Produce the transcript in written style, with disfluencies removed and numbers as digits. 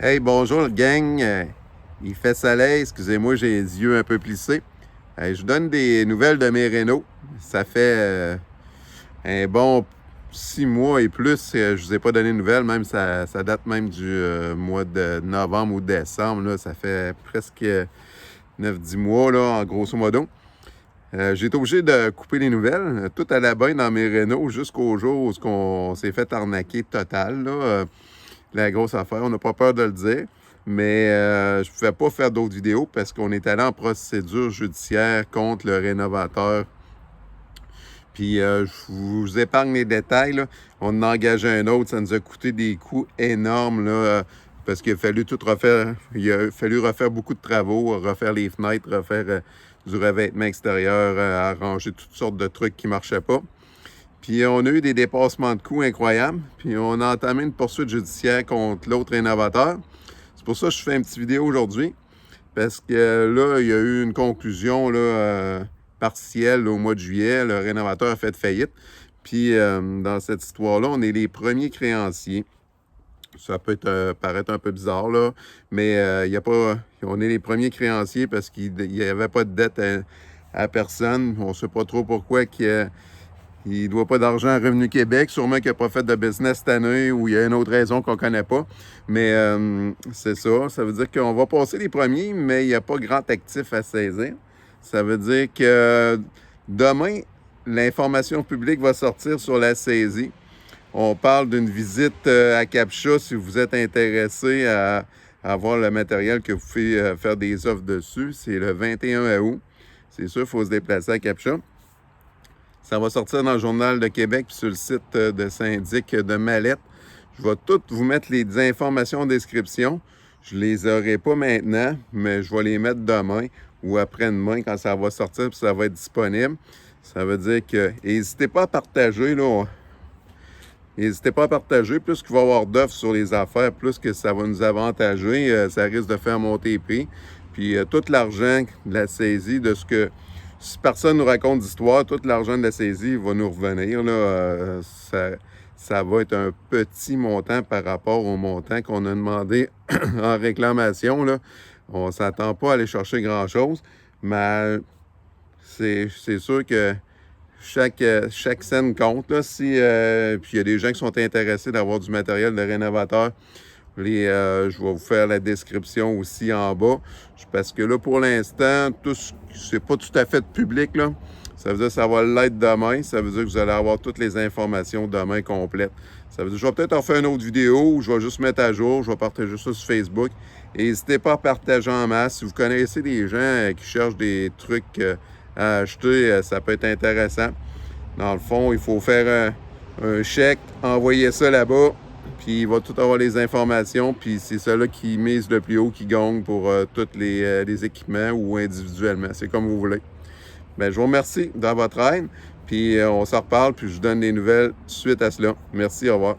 Hey, bonjour gang. Il fait soleil, excusez-moi, j'ai les yeux un peu plissés. Je vous donne des nouvelles de mes rénaux. Ça fait un bon 6 mois et plus que je vous ai pas donné de nouvelles, même ça date même du mois de novembre ou décembre. Là, ça fait presque 9-10 mois, là, en grosso modo. J'ai été obligé de couper les nouvelles. Tout allait bien dans mes rénaux jusqu'au jour où on s'est fait arnaquer total. Là. La grosse affaire, on n'a pas peur de le dire. Mais je ne pouvais pas faire d'autres vidéos parce qu'on est allé en procédure judiciaire contre le rénovateur. Puis je vous épargne les détails. Là. On en a engagé un autre. Ça nous a coûté des coûts énormes là, parce qu'il a fallu tout refaire. Il a fallu refaire beaucoup de travaux, refaire les fenêtres, refaire du revêtement extérieur, arranger toutes sortes de trucs qui ne marchaient pas. Puis on a eu des dépassements de coûts incroyables. Puis on a entamé une poursuite judiciaire contre l'autre rénovateur. C'est pour ça que je fais une petite vidéo aujourd'hui. Parce que là, il y a eu une conclusion là, partielle là, au mois de juillet. Le rénovateur a fait faillite. Puis dans cette histoire-là, on est les premiers créanciers. Ça peut paraître un peu bizarre, là, mais y a pas, on est les premiers créanciers parce qu'il n'y avait pas de dette à personne. On ne sait pas trop pourquoi il ne doit pas d'argent à Revenu Québec. Sûrement qu'il n'a pas fait de business cette année ou il y a une autre raison qu'on ne connaît pas. Mais c'est ça. Ça veut dire qu'on va passer les premiers, mais il n'y a pas grand actif à saisir. Ça veut dire que demain, l'information publique va sortir sur la saisie. On parle d'une visite à Captcha si vous êtes intéressé à avoir le matériel que vous pouvez faire des offres dessus. C'est le 21 août. C'est sûr, il faut se déplacer à Captcha. Ça va sortir dans le Journal de Québec puis sur le site de syndic de Mallette. Je vais tout vous mettre les informations en description. Je ne les aurai pas maintenant, mais je vais les mettre demain ou après-demain quand ça va sortir puis ça va être disponible. Ça veut dire que... N'hésitez pas à partager, là. N'hésitez pas à partager. Plus qu'il va y avoir d'offres sur les affaires, plus que ça va nous avantager. Ça risque de faire monter les prix. Puis tout l'argent de la saisie, de ce que... Si personne nous raconte d'histoire, tout l'argent de la saisie va nous revenir. Là, ça va être un petit montant par rapport au montant qu'on a demandé en réclamation. Là. On ne s'attend pas à aller chercher grand-chose, mais c'est sûr que chaque scène compte. Là, puis il y a des gens qui sont intéressés d'avoir du matériel de rénovateur. Je vais vous faire la description aussi en bas. Parce que là, pour l'instant, c'est pas tout à fait public. Là. Ça veut dire que ça va l'être demain. Ça veut dire que vous allez avoir toutes les informations demain complètes. Ça veut dire que je vais peut-être en faire une autre vidéo où je vais juste mettre à jour. Je vais partager ça sur Facebook. Et n'hésitez pas à partager en masse. Si vous connaissez des gens qui cherchent des trucs à acheter, ça peut être intéressant. Dans le fond, il faut faire un chèque, envoyer ça là-bas. Puis il va tout avoir les informations, puis c'est ceux-là qui mise le plus haut qui gagne pour tous les équipements ou individuellement. C'est comme vous voulez. Bien, je vous remercie dans votre aide, puis on s'en reparle, puis je vous donne des nouvelles suite à cela. Merci, au revoir.